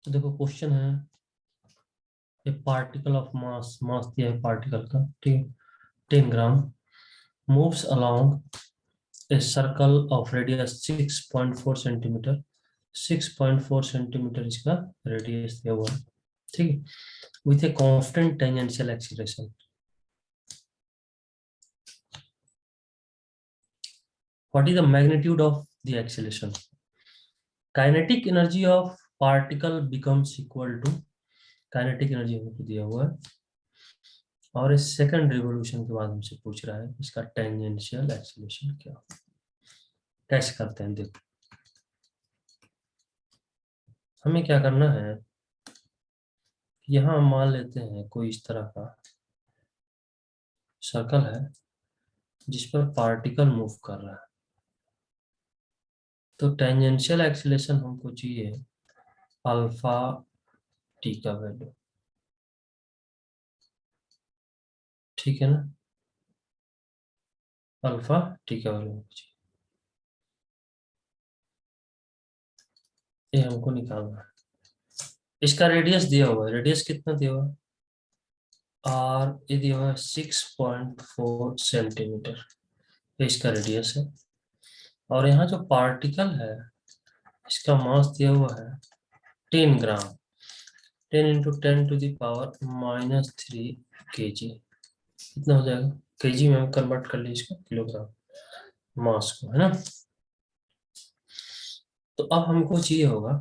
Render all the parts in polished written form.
तो देखो क्वेश्चन है, ए पार्टिकल ऑफ मास, मास दिया है पार्टिकल का, ठीक है, 10 gram, moves along a circle of radius 6.4 centimetre. 6.4 centimetre इसका रेडियस दिया हुआ है, ठीक है, with a constant tangential acceleration. What is the magnitude of the acceleration? Kinetic energy of particle becomes equal to, kinetic energy हमको दिया हुआ है और इस सेकंड रिवोल्यूशन के बाद हमसे पूछ रहा है इसका टेंजेंशियल एक्सीलरेशन क्या। कैसे करते हैं देखो, हमें क्या करना है, यहाँ हम मान लेते हैं कोई इस तरह का सर्कल है जिस पर पार्टिकल मूव कर रहा है, तो टेंजेंशियल एक्सीलरेशन हमको चाहिए अल्फा टी का वैल्यू, ठीक है ना, अल्फा टी का वैल्यू हमको चाहिए, ये हमको निकालना है। इसका रेडियस दिया हुआ है, रेडियस कितना दिया हुआ है, और ये दिया हुआ है 6.4 सेंटीमीटर, इसका रेडियस है। और यहाँ जो पार्टिकल है इसका मास दिया हुआ है 10 ग्राम, 10 × 10⁻³ kg, कितना हो जाएगा, केजी में हम कन्वर्ट कर लीजिए इसको किलोग्राम मास को, है ना। तो अब हमको चाहिए होगा,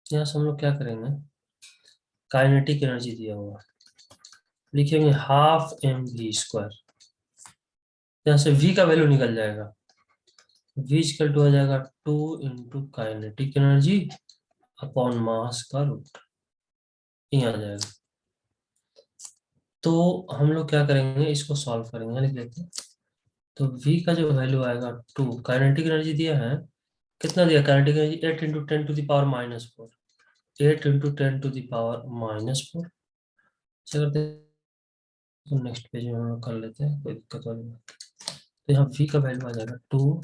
यहाँ से हम लोग क्या करेंगे, काइनेटिक एनर्जी दिया हुआ लिखेंगे 12mv², यहाँ से v का वैल्यू निकल जाएगा, v हो जाएगा 2 × काइनेटिक एनर्जी अपॉन मास का रूट, ये आ जाएगा। तो हम लोग क्या करेंगे, इसको सॉल्व करेंगे, लिख लेते हैं। तो v का जो वैल्यू आएगा 2, काइनेटिक एनर्जी दिया है, कितना दिया काइनेटिक एनर्जी, 8 × 10⁻⁴, 8 × 10⁻⁴ ऐसे करते हैं। तो नेक्स्ट पेज में हम लोग कर लेते हैं, कोई दिक्कत वाली बात। तो यहाँ v का वैल्यू आ जाएगा 2,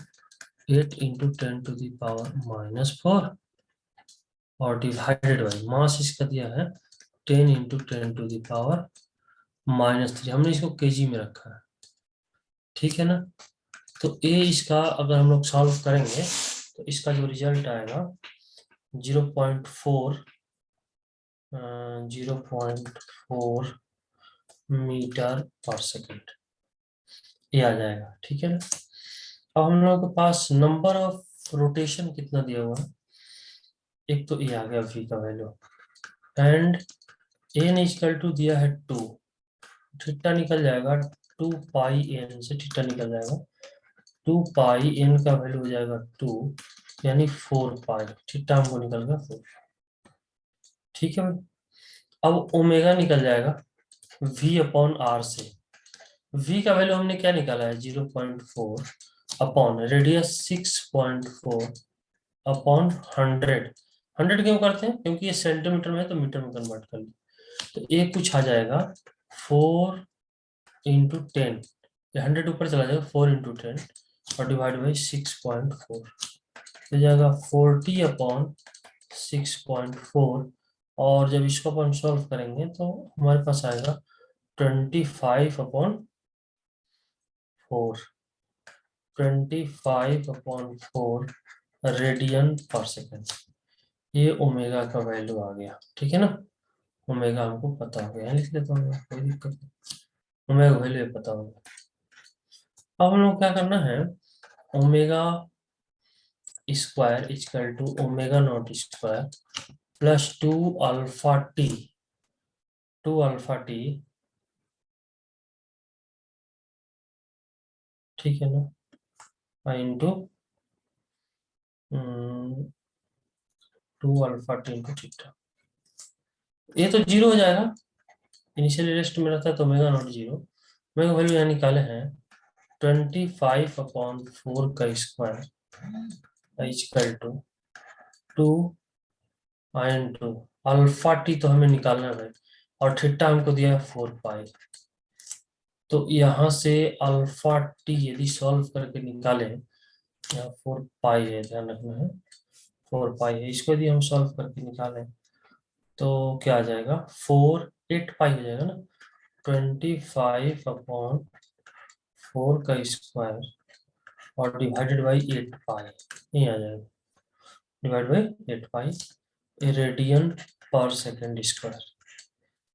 8 × 10⁻⁴ और डिवाइडेड बाई मास इसका दिया है 10 × 10⁻⁻3, हमने इसको केजी में रखा है, ठीक है ना। तो ए इसका अगर हम लोग सॉल्व करेंगे तो इसका जो रिजल्ट आएगा 0.4 मीटर पर सेकेंड, ये आ जाएगा, ठीक है ना। अब हम लोगों के पास नंबर ऑफ रोटेशन कितना दिया हुआ है, एक तो ये आ गया v का value, and n equal to दिया है 2, थीटा निकल जाएगा 2πn से, थीटा निकल जाएगा 2πn का वैल्यू हो जाएगा 2, यानी 4π, थीटा हमको निकल गया 4, ठीक है भाई। अब ओमेगा निकल जाएगा v/r से, v का वैल्यू हमने क्या निकाला है 0.4 अपॉन रेडियस 6.4 अपॉन 100, 100 क्यों करते हैं, क्योंकि ये सेंटीमीटर में है तो मीटर में कन्वर्ट कर ली, तो एक कुछ आ जाएगा 4 × 10, ये 100 ऊपर चला जाएगा, 4 × 10 और डिवाइड बाई 6.4, तो जाएगा 40/6.4, और जब इसको अपन सॉल्व करेंगे तो हमारे पास आएगा 25/4, 25/4 रेडियन पर सेकेंड, ये ओमेगा का वैल्यू आ गया, ठीक है ना। ओमेगा हमको पता हो गया, लिख लेता हूँ, कोई दिक्कत नहीं, ओमेगा वैल्यू पता होगा। अब हम लोग क्या करना है, omega square equal to omega naught square plus 2 alpha T, ठीक है ना, into 2 alpha T into theta, ये तो जीरो हो जाएगा, इनिशियल रेस्ट में रहता है तो omega naught zero, omega value यहाँ निकाले हैं 25/4 का square equal to 2 into alpha T, तो हमें निकालना है और थीटा हमको दिया है 4π, तो यहाँ से अल्फा टी यदि सॉल्व करके निकालें यहाँ 4 पाई है, ध्यान रखना है 4 पाई है। इसको यदि हम सॉल्व करके निकालें तो क्या आ जाएगा, 8 पाई हो जाएगा ना, 25/4 का स्क्वायर और डिवाइडेड बाई 8 पाई, यही आ जाएगा, डिवाइड बाई 8 पाई रेडियन पर सेकेंड स्क्वायर।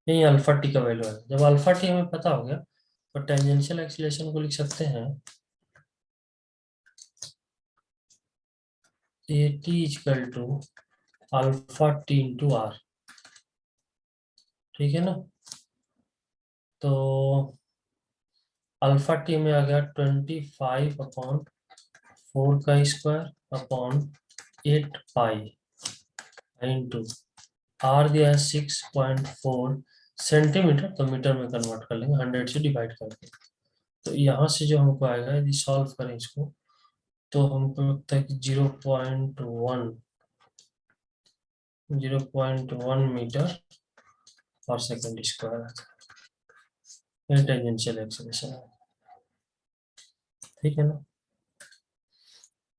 यही अल्फा टी का वैल्यू है। जब अल्फा टी हमें पता हो गया तो टेंजेंशियल एक्सीलरेशन को लिख सकते हैं A T equal to alpha T into R, ठीक है ना। तो अल्फा टी में आ गया 25/4 का square upon 8 pi into R दिया है 6.4 सेंटीमीटर, तो मीटर में कन्वर्ट कर लेंगे 100 से डिवाइड करके। तो यहाँ से जो हमको आएगा यदि सॉल्व करें इसको तो हमको लगता है कि 0.1 मीटर पर सेकेंड स्क्वायर आता है, टेंजेंशियल एक्सीलरेशन है, ठीक है ना।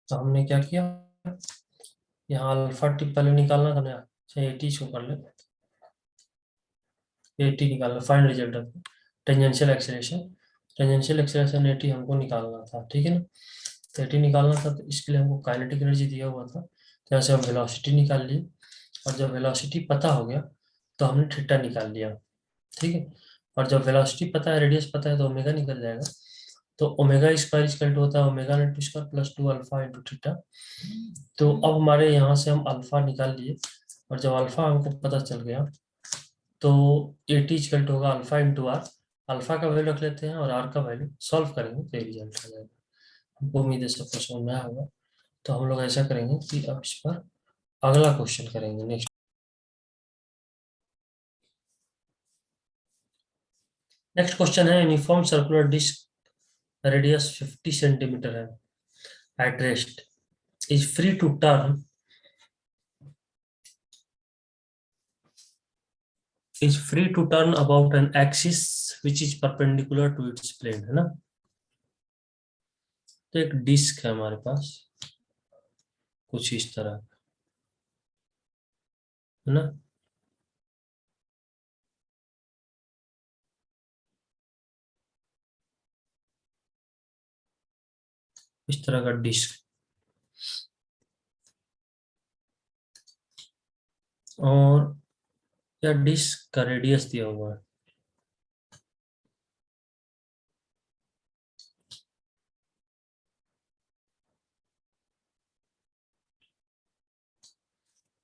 तो हमने क्या किया, यहाँ अल्फा टी पहले निकालना था ना, अच्छा 80 को कर ले, 80 निकालना, find result of tangential acceleration. Tangential acceleration 80 हमको निकालना था, ठीक है ना। तो 80 निकालना था तो इसके लिए हमको काइनेटिक एनर्जी दिया हुआ था, तो यहाँ से हम वेलोसिटी निकाल लिए, और जब वेलोसिटी पता हो गया तो हमने थीटा निकाल लिया, ठीक है। और जब वेलोसिटी पता है, रेडियस पता है, तो ओमेगा निकल जाएगा। तो ओमेगा स्क्वायर इक्वल टू होता है omega naught square plus 2 alpha into theta. तो अब हमारे यहाँ से हम अल्फा निकाल लिए, और जब अल्फा हमको पता चल गया तो ए टी इक्वल टू होगा अल्फा इंटू आर। अल्फा का वैल्यू रख लेते हैं और आर का वैल्यू सॉल्व करेंगे तो ये रिजल्ट आ जाएगा। हमको उम्मीद है सबको समझ में आया होगा। तो हम लोग ऐसा करेंगे कि अब इस पर अगला क्वेश्चन करेंगे, नेक्स्ट क्वेश्चन है, uniform circular disc radius 50 centimetre है at rest is free to turn about an axis which is perpendicular to its plane, है ना। तो एक डिस्क है हमारे पास कुछ इस तरह, है ना। इस तरह का डिस्क, और यह डिस्क का रेडियस दिया हुआ है,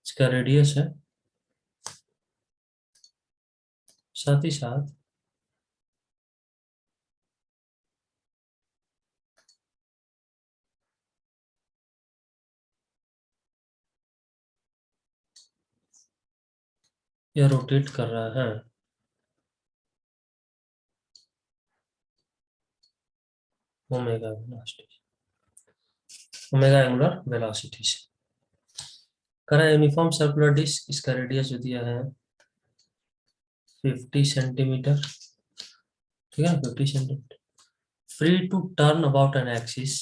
इसका रेडियस है, साथ ही साथ यह रोटेट कर रहा है omega velocity, omega angular velocity से। करा यूनिफॉर्म सर्कुलर डिस्क, इसका रेडियस जो दिया है 50 सेंटीमीटर, ठीक है, 50 centimetre, free to turn about an axis,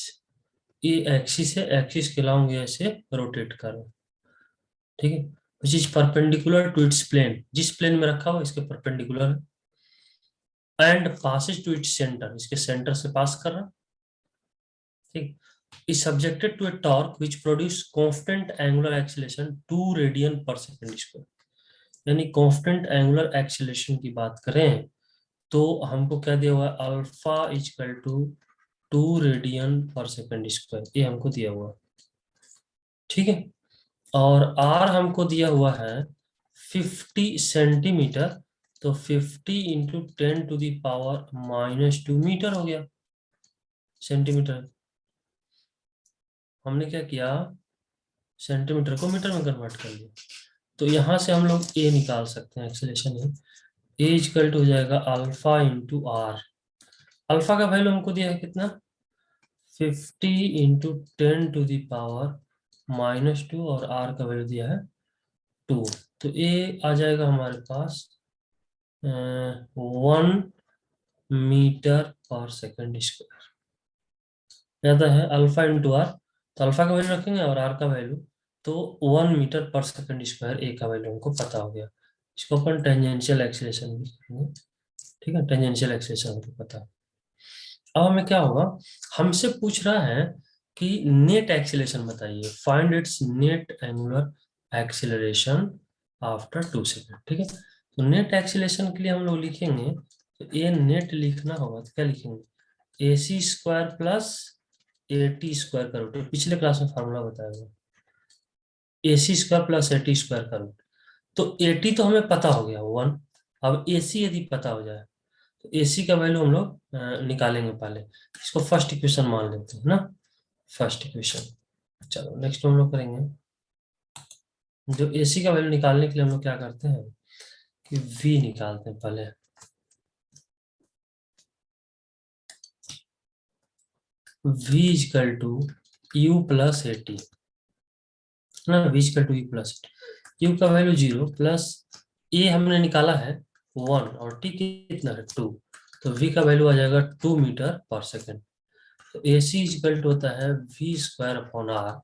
ये एक्सिस है, एक्सिस के लॉन्ग ऐसे रोटेट करो, ठीक है, which is perpendicular to its plane, जिस प्लेन में रखा हुआ इसके परपेंडिकुलर है, and passes to its centre, इसके सेंटर से पास कर रहा, ठीक, is subjected to a torque which produce constant angular acceleration 2 radian पर सेकंड स्क्वायर। यानी कांस्टेंट एंगुलर एक्सीलरेशन की बात करें तो हमको क्या दिया हुआ है, अल्फा इक्वल टू 2 रेडियन पर सेकंड स्क्वायर, ये हमको दिया हुआ, ठीक है। और आर हमको दिया हुआ है 50 सेंटीमीटर, तो 50 इंटू 10⁻⁻² मीटर हो गया, सेंटीमीटर। हमने क्या किया, सेंटीमीटर को मीटर में कन्वर्ट कर लिया। तो यहाँ से हम लोग ए निकाल सकते हैं, एक्सेलेरेशन ए इक्वल टू हो जाएगा अल्फा इंटू आर। अल्फा का वैल्यू हमको दिया है कितना, 50 इंटू 10⁻⁻², और आर का वैल्यू दिया है 2। तो ए आ जाएगा हमारे पास 1 मीटर पर सेकंड स्क्वायर, ज्यादा है अल्फा इंटू आर तो अल्फा का वैल्यू रखेंगे और आर का वैल्यू, तो 1 मीटर पर सेकंड स्क्वायर ए का वैल्यू हमको पता हो गया। इसको अपन टेंजेंशियल एक्सीलरेशन भी करेंगे, ठीक है, टेंजेंशियल एक्सीलरेशन हमको पता है। अब हमें क्या होगा, हमसे पूछ रहा है कि नेट एक्सीलरेशन बताइए, find its net angular acceleration after 2 second, ठीक है। तो नेट एक्सीलरेशन के लिए हम लोग लिखेंगे, तो ए नेट लिखना होगा तो क्या लिखेंगे, a C square plus A T square का रूट, पिछले क्लास में फार्मूला बताया हुआ, a C square plus A T square का रूट। तो ए टी तो हमें पता हो गया 1, अब ए सी यदि पता हो जाए तो ए सी का वैल्यू हम लोग निकालेंगे पहले, इसको फर्स्ट इक्वेशन मान लेते हैं ना, फर्स्ट इक्वेशन। चलो नेक्स्ट हम लोग करेंगे, जो ए सी का वैल्यू निकालने के लिए हम लोग क्या करते हैं कि v निकालते हैं पहले, v equal to u plus A T ना, v equal to u plus u का वैल्यू 0 प्लस a हमने निकाला है 1 और t कितना है 2, तो v का वैल्यू आ जाएगा 2 मीटर पर सेकेंड। तो ए सी इजकल टू होता है v स्क्वायर अपॉन आर,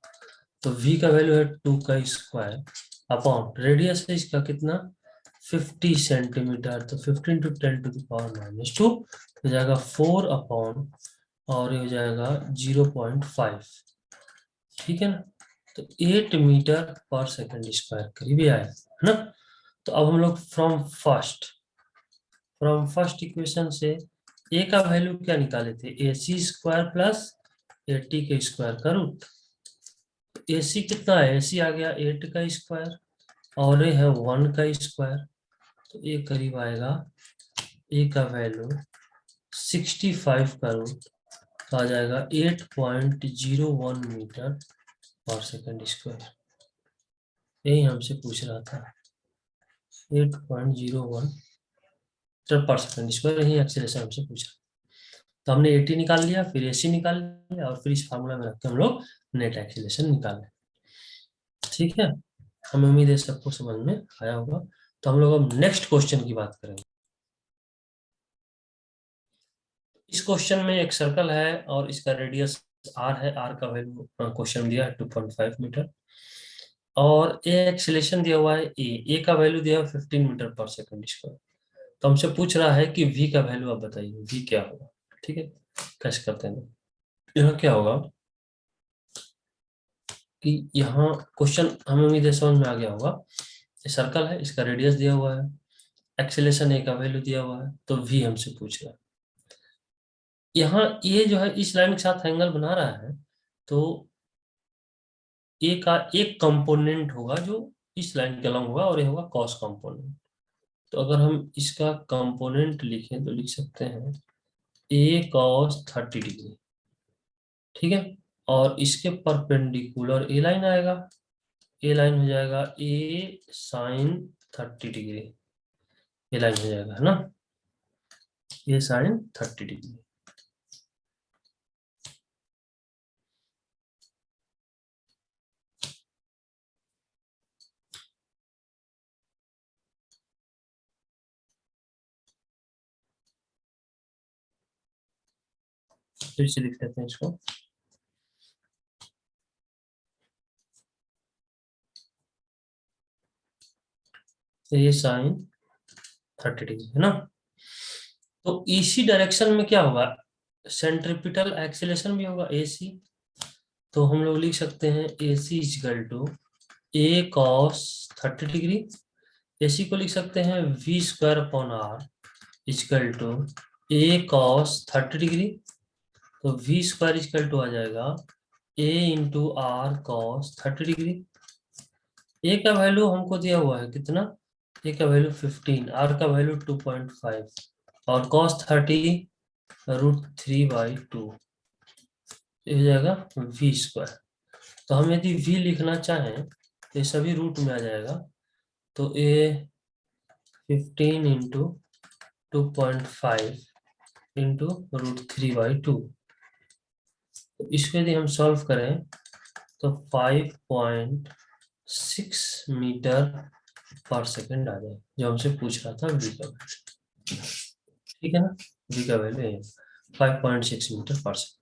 तो v का वैल्यू है 2 का स्क्वायर अपॉन रेडियस है इसका कितना 50 सेंटीमीटर, तो 15 × 10⁻⁻2 हो जाएगा 4 अपॉन, और ये हो जाएगा 0.5, ठीक है ना। तो 8 मीटर पर सेकेंड स्क्वायर करीब ही आया है ना। तो अब हम लोग फ्रॉम फर्स्ट इक्वेशन से ए का वैल्यू क्या निकाले थे, ए सी स्क्वायर प्लस ए टी के स्क्वायर का रूट। ए सी कितना है, ए सी आ गया 8 का स्क्वायर और ये है 1 का स्क्वायर, तो ये करीब आएगा, ए का वैल्यू 65 का रूट, तो आ जाएगा 8.01 मीटर पर सेकेंड स्क्वायर। यही हमसे पूछ रहा था, 8.01 मीटर पर सेकेंड स्क्वायर, यही एक्सीलरेशन हमसे पूछ रहा। तो हमने एटी निकाल लिया, फिर एसी निकाल लिया, और फिर इस फार्मूला में रख के हम लोग नेट एक्सीलरेशन निकाल लें, ठीक है। हमें उम्मीद है सबको समझ में आया होगा। तो हम लोग अब नेक्स्ट क्वेश्चन की बात करेंगे। इस क्वेश्चन में एक सर्कल है और इसका रेडियस आर है, आर का वैल्यू क्वेश्चन दिया है 2.5 मीटर, और ए एक्सीलरेशन दिया हुआ है, ए का वैल्यू दिया है 15 मीटर पर सेकंड स्क्वायर। तो हमसे पूछ रहा है कि v का वैल्यू आप बताइए, v क्या होगा, ठीक है। कैसे करते हैं, यहाँ क्या होगा कि यहाँ क्वेश्चन हमें उम्मीद है समझ में आ गया होगा। ये सर्कल है, इसका रेडियस दिया हुआ है, एक्सीलरेशन ए का वैल्यू दिया हुआ है, तो v हमसे पूछ रहा है। यहाँ ये जो है इस लाइन के साथ एंगल बना रहा है, तो ए का एक कंपोनेंट होगा जो इस लाइन के अलॉन्ग होगा, और ये होगा कॉस कंपोनेंट। तो अगर हम इसका कंपोनेंट लिखें तो लिख सकते हैं ए कॉस 30 डिग्री, ठीक है। और इसके परपेंडिकुलर ए लाइन आएगा, ए लाइन हो जाएगा ए साइन 30 डिग्री, ये लाइन हो जाएगा, है ना, ए साइन 30 डिग्री। फिर से लिख लेते हैं इसको, ए साइन 30 डिग्री, है ना। तो इसी डायरेक्शन में क्या होगा, सेंट्रिपिटल एक्सीलरेशन भी होगा ए सी। तो हम लोग लिख सकते हैं a c equal to a cos 30 degree, a c को लिख सकते हैं v square upon r equal to a cos 30 degree, तो वी स्क्वायर इजकल टू आ जाएगा a into r cos 30 degree. A का वैल्यू हमको दिया हुआ है कितना, ए का वैल्यू 15, आर का वैल्यू 2.5, और कॉस 30 √3/2, ये हो जाएगा वी स्क्वायर। तो हम यदि v लिखना चाहें तो ये सभी रूट में आ जाएगा, तो ए 15 इंटू 2.5 इंटू √3/2, तो इसको यदि हम सॉल्व करें तो 5.6 मीटर पर सेकेंड आ जाए, जो हमसे पूछ रहा था v का वैल्यू, ठीक है ना। v का वैल्यू है 5.6 मीटर पर सेकेंड।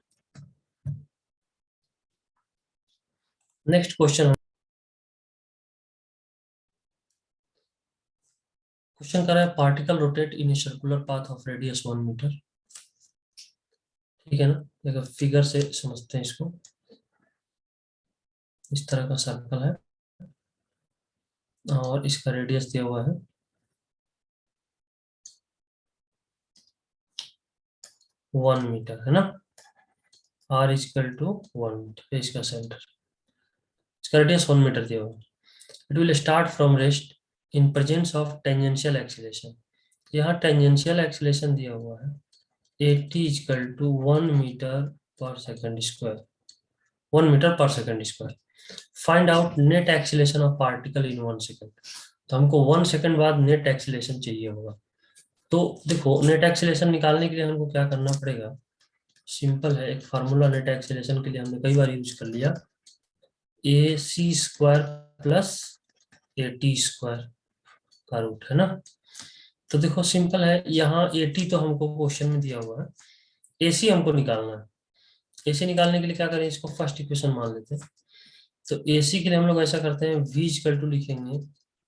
नेक्स्ट क्वेश्चन कर रहा है particle rotate in circular path of radius 1 metre. ठीक है ना, देखो फिगर से समझते हैं इसको। इस तरह का सर्कल है और इसका रेडियस दिया हुआ है 1 मीटर, है ना। r इक्वल टू 1 मीटर, इसका सेंटर, इसका रेडियस 1 मीटर दिया हुआ है। It will start from rest in presence of tangential acceleration. यहाँ टेंजेंशियल एक्सीलरेशन दिया हुआ है 80 इक्वल टू 1 मीटर पर सेकंड स्क्वायर, 1 मीटर पर second square. Find out net acceleration of particle in 1 second. तो हमको 1 सेकंड बाद नेट एक्सीलरेशन चाहिए होगा। तो देखो नेट एक्सीलरेशन निकालने के लिए हमको क्या करना पड़ेगा, सिंपल है, एक फार्मूला नेट एक्सीलरेशन के लिए हमने कई बार यूज कर लिया, a C square plus A T square का रूट, है ना। तो देखो सिंपल है, यहाँ ए टी तो हमको क्वेश्चन में दिया हुआ है, ए सी हमको निकालना है। ए सी निकालने के लिए क्या करें, इसको फर्स्ट इक्वेशन मान लेते हैं। तो ए सी के लिए हम लोग ऐसा करते हैं, v इक्वल टू लिखेंगे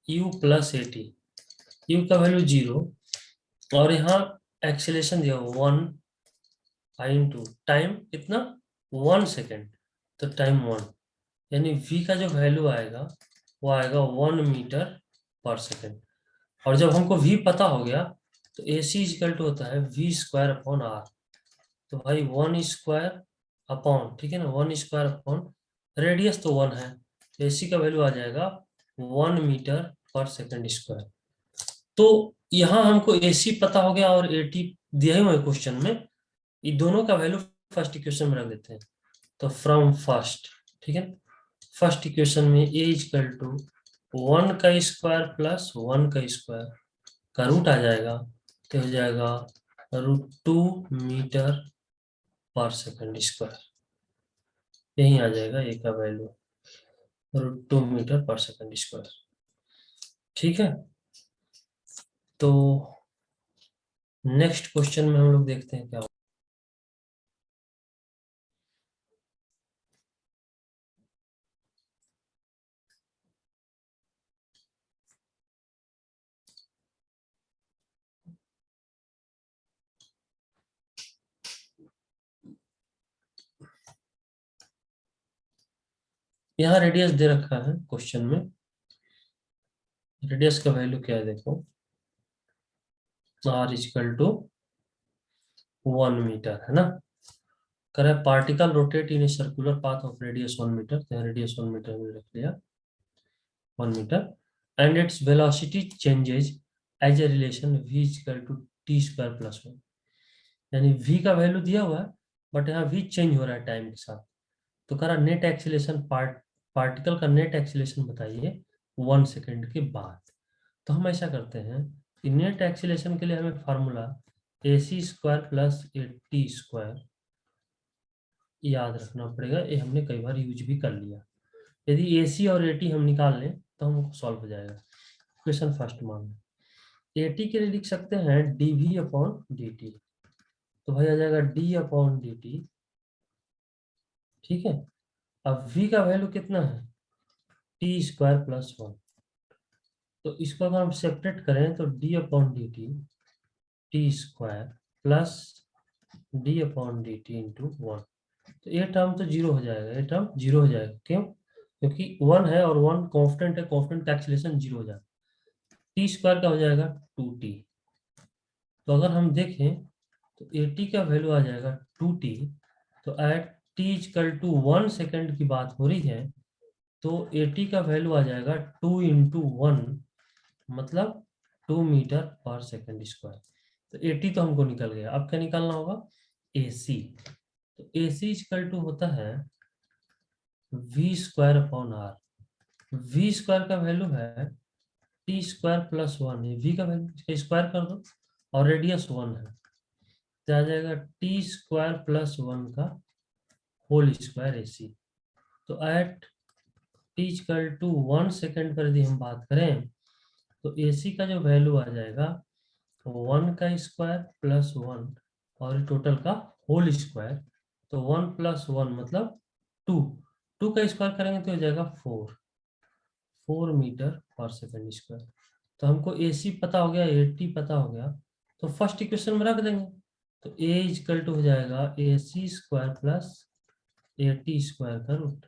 u plus A T, you का वैल्यू 0 और यहाँ एक्सीलरेशन दिया हुआ 1 आई इंटू टाइम कितना 1 सेकेंड, तो टाइम 1, यानी v का जो वैल्यू आएगा वो आएगा 1 मीटर पर सेकेंड। और जब हमको v पता हो गया तो ए सी इक्वल टू होता है v स्क्वायर अपॉन आर। तो भाई 1 स्क्वायर अपॉन, ठीक है ना, 1 स्क्वायर अपॉन रेडियस तो 1 है, तो ए सी का वैल्यू आ जाएगा 1 मीटर पर सेकेंड स्क्वायर। तो यहाँ हमको ए सी पता हो गया और ए टी दिया ही हुआ है क्वेश्चन में, ये दोनों का वैल्यू फर्स्ट इक्वेशन में रख देते हैं। तो फ्रॉम फर्स्ट, ठीक है, फर्स्ट इक्वेशन में ए इक्वल टू 1 का स्क्वायर प्लस 1 का स्क्वायर का रूट आ जाएगा, तो हो जाएगा √2 मीटर पर सेकेंड स्क्वायर। यही आ जाएगा ए का वैल्यू √2 मीटर पर सेकेंड स्क्वायर। ठीक है, तो नेक्स्ट क्वेश्चन में हम लोग देखते हैं क्या होगा। यहाँ रेडियस दे रखा है क्वेश्चन में, रेडियस का वैल्यू क्या है देखो, r इक्वल टू 1 मीटर, है ना। करे particle rotate in a circular path of radius 1 metre, तो रेडियस 1 मीटर में रख लिया 1 metre, and its velocity changes as a relation v equal to T square plus 1। यानी v का वैल्यू दिया हुआ है बट यहाँ v चेंज हो रहा है टाइम के साथ। तो कह रहा नेट एक्सीलरेशन, पार्टिकल का नेट एक्सीलरेशन बताइए 1 सेकेंड के बाद। तो हम ऐसा करते हैं कि नेट एक्सीलरेशन के लिए हमें formula A C square plus A T square याद रखना पड़ेगा, ये हमने कई बार यूज भी कर लिया। यदि ए सी और ए टी हम निकाल लें तो हमको सॉल्व हो जाएगा। क्वेश्चन फर्स्ट मान लें, ए टी के लिए लिख सकते हैं D V upon D T, तो भाई आ जाएगा डी अपॉन डी टी। ठीक है, अब v का वैल्यू कितना है टी स्क्वायर प्लस 1, तो इसको अगर हम सेपरेट करें तो d upon D T T square plus D upon D T into 1। तो ये टर्म तो 0 हो जाएगा, ये टर्म 0 हो जाएगा, क्यों, क्योंकि 1 है और 1 कांस्टेंट है, कांस्टेंट का एक्सीलरेशन 0 हो जाएगा। टी स्क्वायर का हो जाएगा 2t। तो अगर हम देखें तो ए टी का वैल्यू आ जाएगा 2t। तो at T equal to 1 second की बात हो रही है, तो ए टी का वैल्यू आ जाएगा 2 इंटू 1, मतलब 2 मीटर पर सेकेंड स्क्वायर। तो ए टी तो हमको निकल गया, अब क्या निकालना होगा ए सी। तो ए सी इक्वल टू होता है V square upon R. V square का वैल्यू है टी स्क्वायर प्लस 1 है, वी का वैल्यू स्क्वायर कर दो और रेडियस 1 है, तो आ जाएगा टी स्क्वायर प्लस 1 का होल स्क्वायर ए सी। तो at T equal to 1 second पर यदि हम बात करें तो ए सी का जो वैल्यू आ जाएगा 1 का स्क्वायर प्लस 1 और टोटल का होल स्क्वायर। तो 1 प्लस 1 मतलब 2, 2 का स्क्वायर करेंगे तो हो जाएगा 4 मीटर पर सेकंड स्क्वायर। तो हमको AC पता हो गया, AT पता हो गया, तो फर्स्ट इक्वेशन में रख देंगे। तो A इक्वल टू हो जाएगा AC square plus AT square का रूट।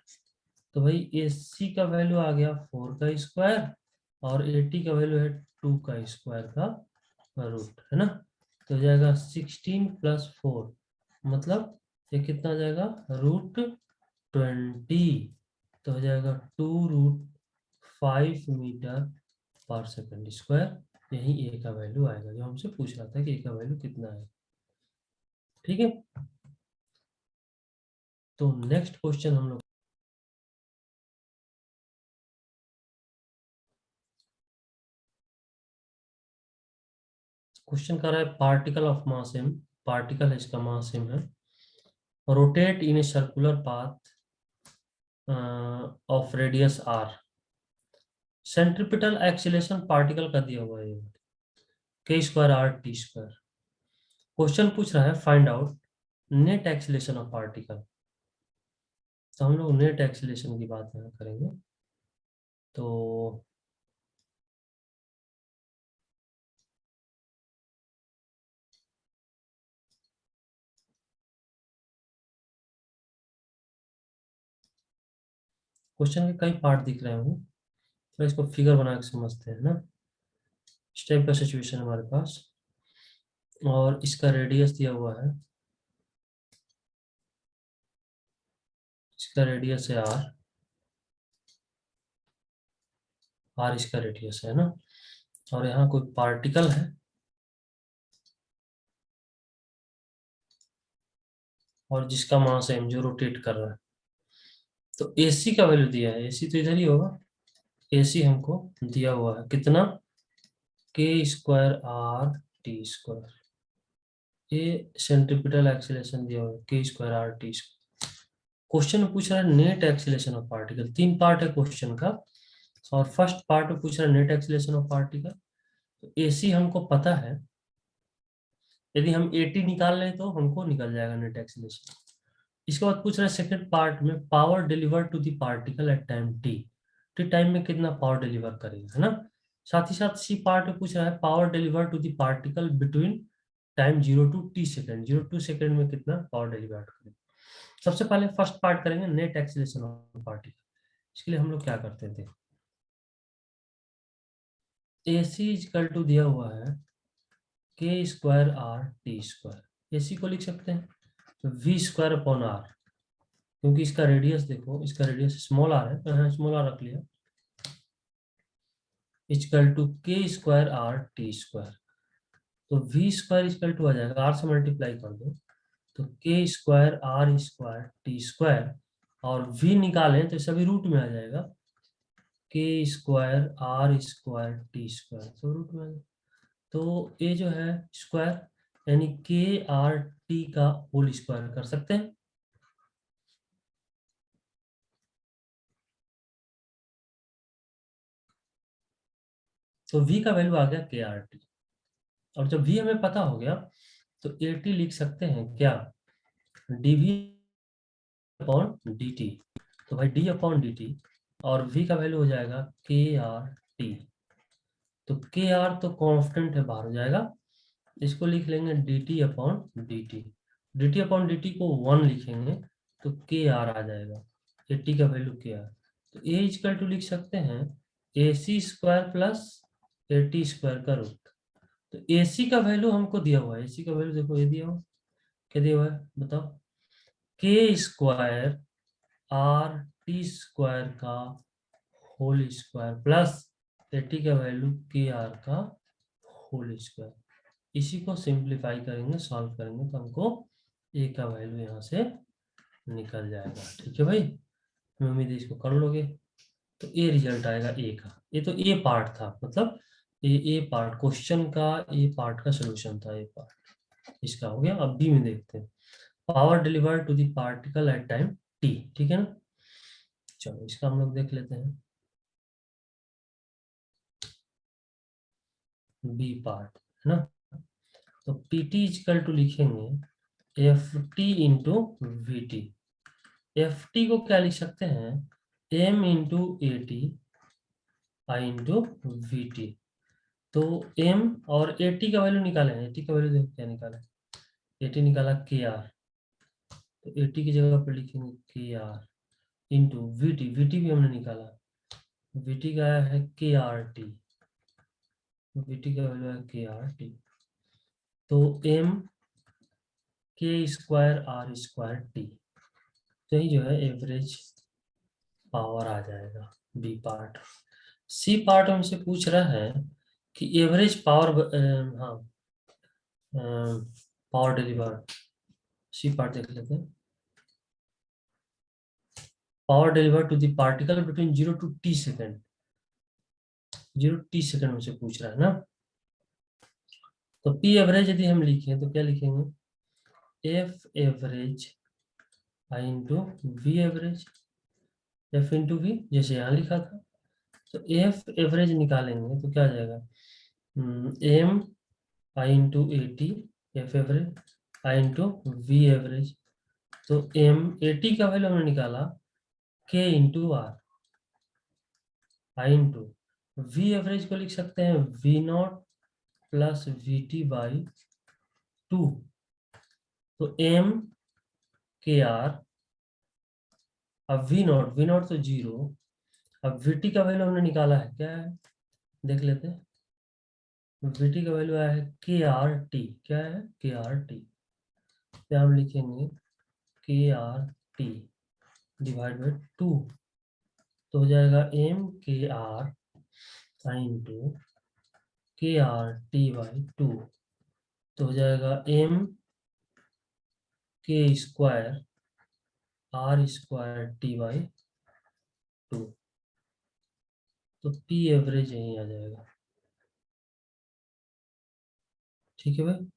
तो भाई AC का वैल्यू आ गया 4 का स्क्वायर और AT का वैल्यू है 2 का स्क्वायर का रूट, है ना। तो हो जाएगा 16 प्लस 4, मतलब ये कितना आ जाएगा, √20। तो हो जाएगा 2√5 मीटर पर सेकंड स्क्वायर। यही ए का वैल्यू आएगा, जो हमसे पूछ रहा था कि ए का वैल्यू कितना है। ठीक है, तो नेक्स्ट क्वेश्चन हम लोग क्वेश्चन कर रहा है particle of mass m, particle है, इसका मास m है, rotate in a circular path of radius r, centripetal acceleration particle का दिया हुआ है k square r t square. Question पूछ रहा है find out net acceleration of particle. तो हम लोग नेट एक्सीलरेशन की बात यहाँ करेंगे। तो क्वेश्चन के कई पार्ट दिख रहे होंगे, तो इसको फिगर बना के समझते हैं ना। इस टाइप का सिचुएशन हमारे पास, और इसका रेडियस दिया हुआ है, इसका रेडियस है r इसका रेडियस है ना, और यहाँ कोई पार्टिकल है और जिसका मास है m, जो रोटेट कर रहा है। तो AC का वैल्यू दिया है, AC तो इधर ही होगा, AC हमको दिया हुआ है कितना, k square r t square. ये सेंट्रिपिटल एक्सीलरेशन दिया हुआ है k square r t square. Question में पूछ रहा है net acceleration of particle. 3 part है क्वेश्चन का, और फर्स्ट पार्ट में पूछ रहा है नेट एक्सीलरेशन ऑफ पार्टिकल। तो AC हमको पता है, यदि हम AT निकाल लें तो हमको निकल जाएगा नेट एक्सीलरेशन। इसके बाद पूछ रहा है सेकंड पार्ट में power deliver to the particle at time t, T time में कितना पावर डिलीवर करेगा, है ना। साथ ही साथ C पार्ट में पूछ रहा है power deliver to the particle between time 0 to t second, 0 to second में कितना पावर डिलीवर करेगा। सबसे पहले फर्स्ट पार्ट करेंगे नेट एक्सीलरेशन ऑफ पार्टिकल। इसके लिए हम लोग क्या करते थे, AC इक्वल टू दिया हुआ है k square r t square. AC को लिख सकते हैं तो v स्क्वायर अपॉन r, क्योंकि इसका रेडियस देखो, इसका रेडियस स्मॉल r है, तो यहाँ स्मॉल r रख लिया, equal to k square r t square. तो v स्क्वायर इक्वल टू आ जाएगा, r से मल्टीप्लाई कर दो तो k square r square t square, और v निकालें तो सभी रूट में आ जाएगा, k square r square t square सब रूट में आ जाएगा। तो ये जो है स्क्वायर, यानी k r t का होल स्क्वायर कर सकते हैं। तो v का वैल्यू आ गया k r t, और जब v हमें पता हो गया तो AT लिख सकते हैं क्या, dv अपॉन dt। तो भाई d अपॉन dt, और v का वैल्यू हो जाएगा k r t। तो k r तो कांस्टेंट है, बाहर हो जाएगा, इसको लिख लेंगे dt upon dt। dt upon dt को 1 लिखेंगे तो k r आ जाएगा, AT का वैल्यू k r। तो a इक्वल टू लिख सकते हैं AC square plus AT square का रूट। तो AC का वैल्यू हमको दिया हुआ है, AC का वैल्यू देखो ये दिया हुआ, क्या दिया हुआ है बताओ, k square r t square का होल स्क्वायर प्लस AT का वैल्यू k r का होल स्क्वायर। इसी को सिंप्लीफाई करेंगे, सॉल्व करेंगे तो हमको a का वैल्यू यहाँ से निकल जाएगा। ठीक है भाई, मैं उम्मीद है इसको कर लोगे। तो ए रिजल्ट आएगा ए का, ये तो ए पार्ट था, मतलब ए पार्ट क्वेश्चन का, ए पार्ट का सोल्यूशन था, ए पार्ट इसका हो गया। अब बी में देखते हैं, power deliver to the particle at time T, ठीक है ना। चलो इसका हम लोग देख लेते हैं, बी पार्ट, है ना। तो पी टी इक्वल टू लिखेंगे F T into V T. F T को क्या लिख सकते हैं, M into A T I into V T. तो एम और ए टी का वैल्यू निकाले, ए टी का वैल्यू देखो क्या निकाला, ए टी निकाला के आर, तो ए टी की जगह पर लिखेंगे के आर इंटू वी टी भी हमने निकाला, वी टी का है के आर टी, वी टी का वैल्यू है के आर टी। तो M K square R square T, तो ये जो है एवरेज पावर आ जाएगा बी पार्ट। सी पार्ट हमसे पूछ रहा है कि एवरेज पावर, हाँ पावर डिलीवर, सी पार्ट देख लेते हैं। Power deliver to the particle between 0 to t second, 0 t second हमसे पूछ रहा है ना। तो पी एवरेज यदि हम लिखें तो क्या लिखेंगे, F average I into V average, F into V जैसे यहाँ लिखा था। तो एफ एवरेज निकालेंगे तो क्या आ जाएगा, M I into A T F average I into V average. तो एम ए टी का वैल्यू हमने निकाला K into R I into V average को लिख सकते हैं V naught plus V T by 2। तो एम के आर, अब वी नॉट तो 0, अब वी टी का वैल्यू हमने निकाला है क्या है, देख लेते हैं। वी टी का वैल्यू आया है के आर टी, क्या है के आर टी, तो हम लिखेंगे के आर टी डिवाइड बाई 2, तो हो जाएगा M K R into K R T by 2, तो हो जाएगा M K square R square T by 2। तो पी एवरेज यही आ जाएगा, ठीक है भाई,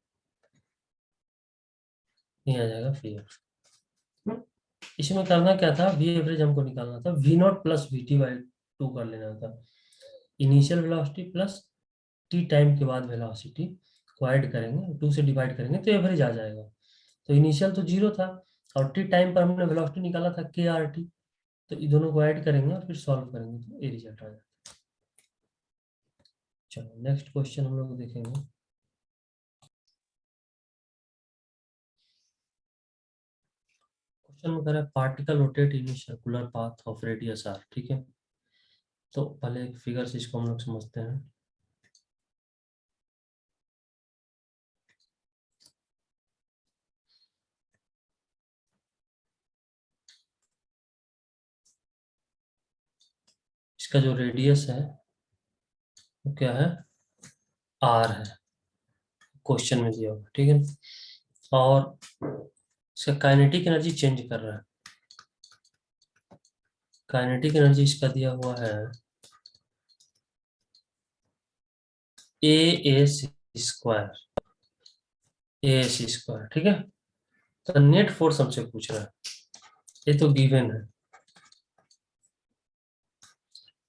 यही आ जाएगा पी एवरेज। इसमें करना क्या था, वी एवरेज हमको निकालना था, V naught plus V T by 2 कर लेना था, initial velocity plus T time के बाद वेलोसिटी को ऐड करेंगे, 2 से डिवाइड करेंगे तो एवरेज आ जाएगा। तो इनिशियल तो 0 था और टी टाइम पर हमने वेलोसिटी निकाला था के आर टी, तो इन दोनों को ऐड करेंगे और फिर सॉल्व करेंगे तो ये रिजल्ट आ जाएगा। चलो नेक्स्ट क्वेश्चन हम लोग देखेंगे। क्वेश्चन में कह रहा है particle rotate in circular path of radius R, ठीक है। तो पहले एक फिगर से इसको हम लोग समझते हैं। इसका जो रेडियस है वो क्या है, आर है, क्वेश्चन में दिया हुआ, ठीक है। और इसका काइनेटिक एनर्जी चेंज कर रहा है, काइनेटिक एनर्जी इसका दिया हुआ है ए एस स्क्वायर, ए एस स्क्वायर, ठीक है। तो नेट फोर्स हमसे पूछ रहा है, ये तो गिवन है।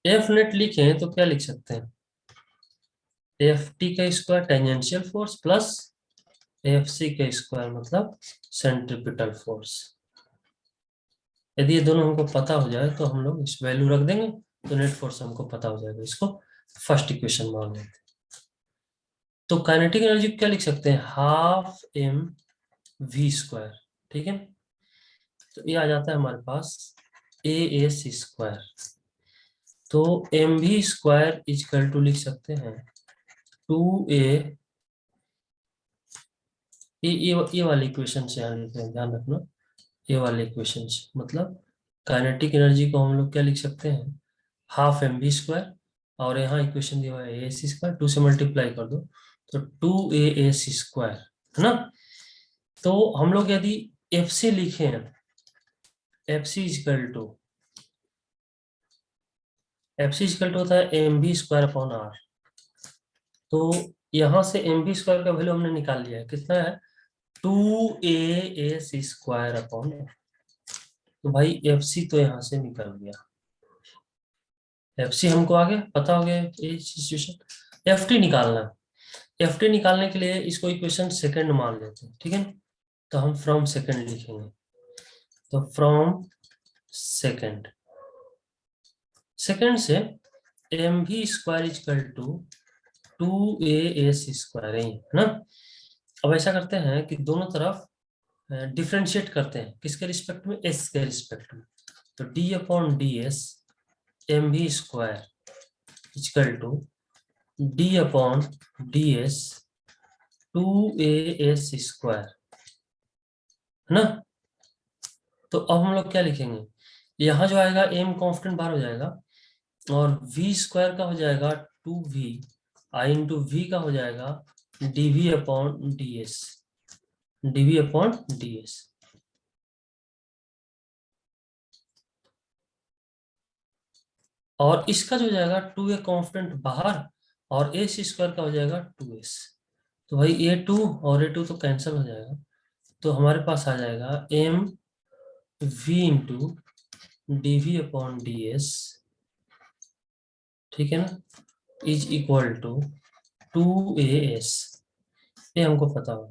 एफ नेट लिखें तो क्या लिख सकते हैं, एफ टी का square tangential force plus F C का स्क्वायर मतलब सेंट्रीपिटल फोर्स। यदि ये दोनों हमको पता हो जाए तो हम लोग इस वैल्यू रख देंगे तो नेट फोर्स हमको पता हो जाएगा, इसको फर्स्ट इक्वेशन मान लेते हैं। तो काइनेटिक एनर्जी क्या लिख सकते हैं, हाफ एम वी स्क्वायर, ठीक है। तो ये आ जाता है हमारे पास ए एस स्क्वायर, तो M V square equal to लिख सकते हैं 2a, ये वाली इक्वेशन से यहाँ लिखते हैं, ध्यान रखना, ये वाले इक्वेशन मतलब काइनेटिक एनर्जी को हम लोग क्या लिख सकते हैं, हाफ एम वी स्क्वायर, और यहाँ इक्वेशन दिया हुआ है ए सी स्क्वायर, 2 से मल्टीप्लाई कर दो तो 2a स्क्वायर, है ना। तो हम लोग यदि एफ सी लिखें, एफ सी इजकल टू होता है M V square upon R. तो यहाँ से एम वी स्क्वायर का वैल्यू हमने निकाल लिया है, कितना है 2a स्क्वायर अपॉन, तो भाई एफ सी तो यहाँ से निकल गया, एफ सी हमको आगे पता हो गया ये सिचुएशन। एफ टी निकालना है, एफ टी निकालने के लिए इसको इक्वेशन सेकंड मान लेते हैं, ठीक है। तो हम फ्रॉम सेकंड लिखेंगे, तो फ्रॉम सेकेंड। सेकेंड से एम भी square equal to 2a s square है ना। अब ऐसा करते हैं कि दोनों तरफ डिफ्रेंशिएट करते हैं, किसके रिस्पेक्ट में, एस के रिस्पेक्ट में। तो d upon D s m भी square equal to d upon D s 2a s square, है ना। तो अब हम लोग क्या लिखेंगे, यहाँ जो आएगा एम कॉन्स्टेंट बाहर हो जाएगा और वी स्क्वायर का हो जाएगा 2v, आई इंटू वी का हो जाएगा dv upon D S, dv upon D S. और इसका जो हो जाएगा 2a कॉन्स्टेंट बाहर और एस स्क्वायर का हो जाएगा 2s। तो भाई a2 और a2 तो कैंसिल हो जाएगा, तो हमारे पास आ जाएगा M V into D V upon D S, ठीक है ना, इज इक्वल टू 2as। ये हमको पता हो।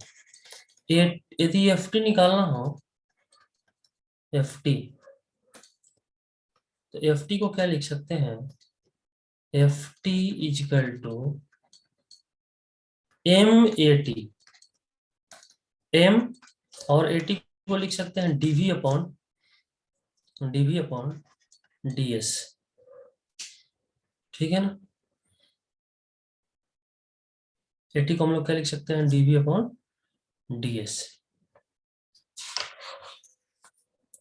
ये यदि एफ टी निकालना हो, एफ टी, तो एफ टी को क्या लिख सकते हैं, F T equal to M A T, M और ए टी को लिख सकते हैं डीवी अपॉन डी एस, ठीक है ना। ए टी को हम लोग क्या लिख सकते हैं, डीवी अपॉन डी एस,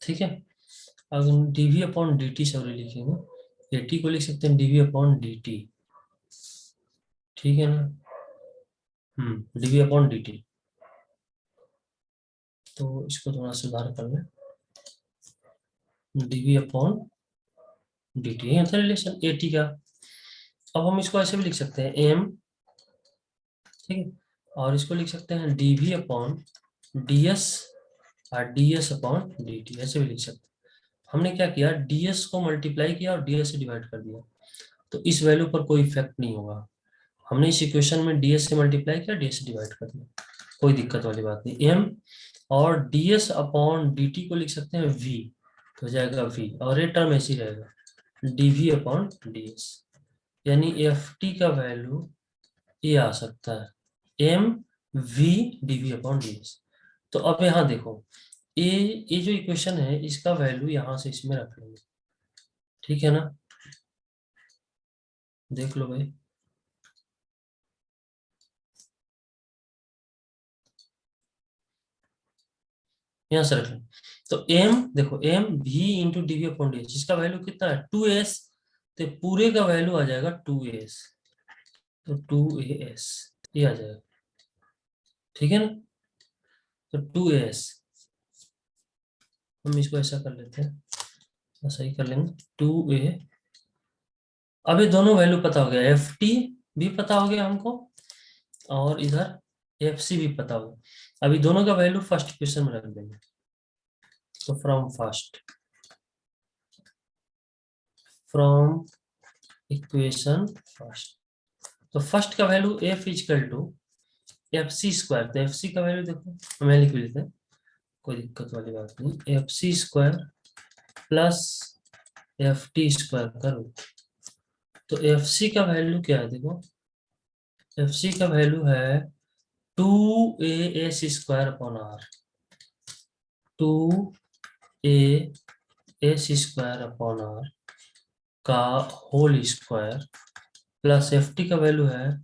ठीक है। अगर D V upon D T sorry लिखेंगे, ए टी को लिख सकते हैं डीवी अपॉन डी टी, ठीक है ना। डीवी अपॉन डी टी, तो इसको थोड़ा सुधार कर लें, डीवी अपॉन डी टी, यहाँ था रिलेशन ए टी का। अब हम इसको ऐसे भी लिख सकते हैं एम, ठीक है, और इसको लिख सकते हैं डीवी अपॉन डी एस और D S upon D T, ऐसे भी लिख सकते हैं। हमने क्या किया, डी एस को मल्टीप्लाई किया और डी एस से डिवाइड कर दिया, तो इस वैल्यू पर कोई इफेक्ट नहीं होगा। हमने इस इक्वेशन में डी एस से मल्टीप्लाई किया, डी एस से डिवाइड कर दिया, कोई दिक्कत वाली बात नहीं। एम और D S upon D T को लिख सकते हैं वी, तो हो जाएगा वी, और ये टर्म ऐसी रहेगा डीवी अपॉन डी एस, यानी एफ टी का वैल्यू ये आ सकता है M V D V upon D S. तो अब यहाँ देखो, ये जो इक्वेशन है इसका वैल्यू यहाँ से इसमें रख लेंगे, ठीक है ना, देख लो भाई। यहाँ से रख लें, तो एम देखो M V into D V upon D S, इसका वैल्यू कितना है 2s, तो पूरे का वैल्यू आ जाएगा 2s, तो 2as ये आ जाएगा, ठीक है ना। तो 2as, हम इसको ऐसा कर लेते हैं, ऐसा ही कर लेंगे 2a। अब ये दोनों वैल्यू पता हो गया, एफ टी भी पता हो गया हमको और इधर एफ सी भी पता हो गया। अभी दोनों का वैल्यू फर्स्ट इक्वेशन में रख देंगे, तो फ्रॉम इक्वेशन फर्स्ट, तो फर्स्ट का value F equal to F C square, तो एफ सी का वैल्यू देखो हमें लिख लेते हैं, कोई दिक्कत वाली बात नहीं, F C square plus F T square करो, तो एफ सी का वैल्यू क्या है देखो, एफ सी का वैल्यू है 2a s square upon r, 2a s square upon r का whole square plus F T का वैल्यू है,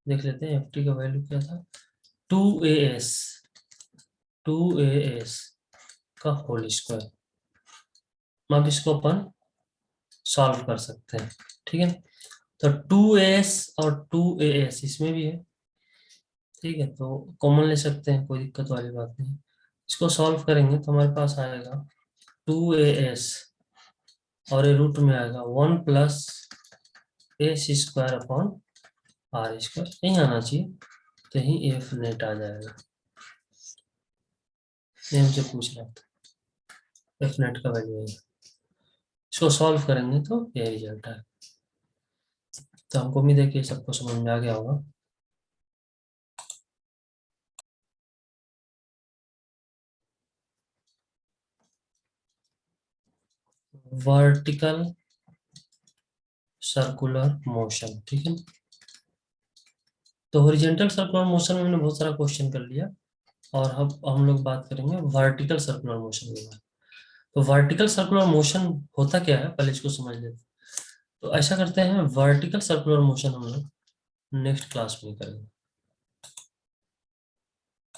देख लेते हैं एफ टी का वैल्यू क्या था, 2a s का होल स्क्वायर। अब इसको अपन सॉल्व कर सकते हैं, ठीक है। तो 2s और 2as इसमें भी है, ठीक है, तो कॉमन ले सकते हैं, कोई दिक्कत वाली बात नहीं। इसको सॉल्व करेंगे तो हमारे पास आएगा 2as और ये रूट में आएगा 1 plus S square upon R square, यही आना चाहिए, तो यही एफ नेट आ जाएगा। ये हमसे पूछ रहा था, एफ नेट का वैल्यू है, इसको सॉल्व करेंगे तो ये रिजल्ट है। तो हमको उम्मीद है कि सबको समझ में आ गया होगा। वर्टिकल सर्कुलर मोशन, ठीक है। तो हॉरिजॉन्टल सर्कुलर मोशन में हमने बहुत सारा क्वेश्चन कर लिया, और अब हम लोग बात करेंगे वर्टिकल सर्कुलर मोशन के बारे में। तो वर्टिकल सर्कुलर मोशन होता क्या है, पहले इसको समझ लेते हैं। तो ऐसा करते हैं, वर्टिकल सर्कुलर मोशन हम लोग नेक्स्ट क्लास में करेंगे।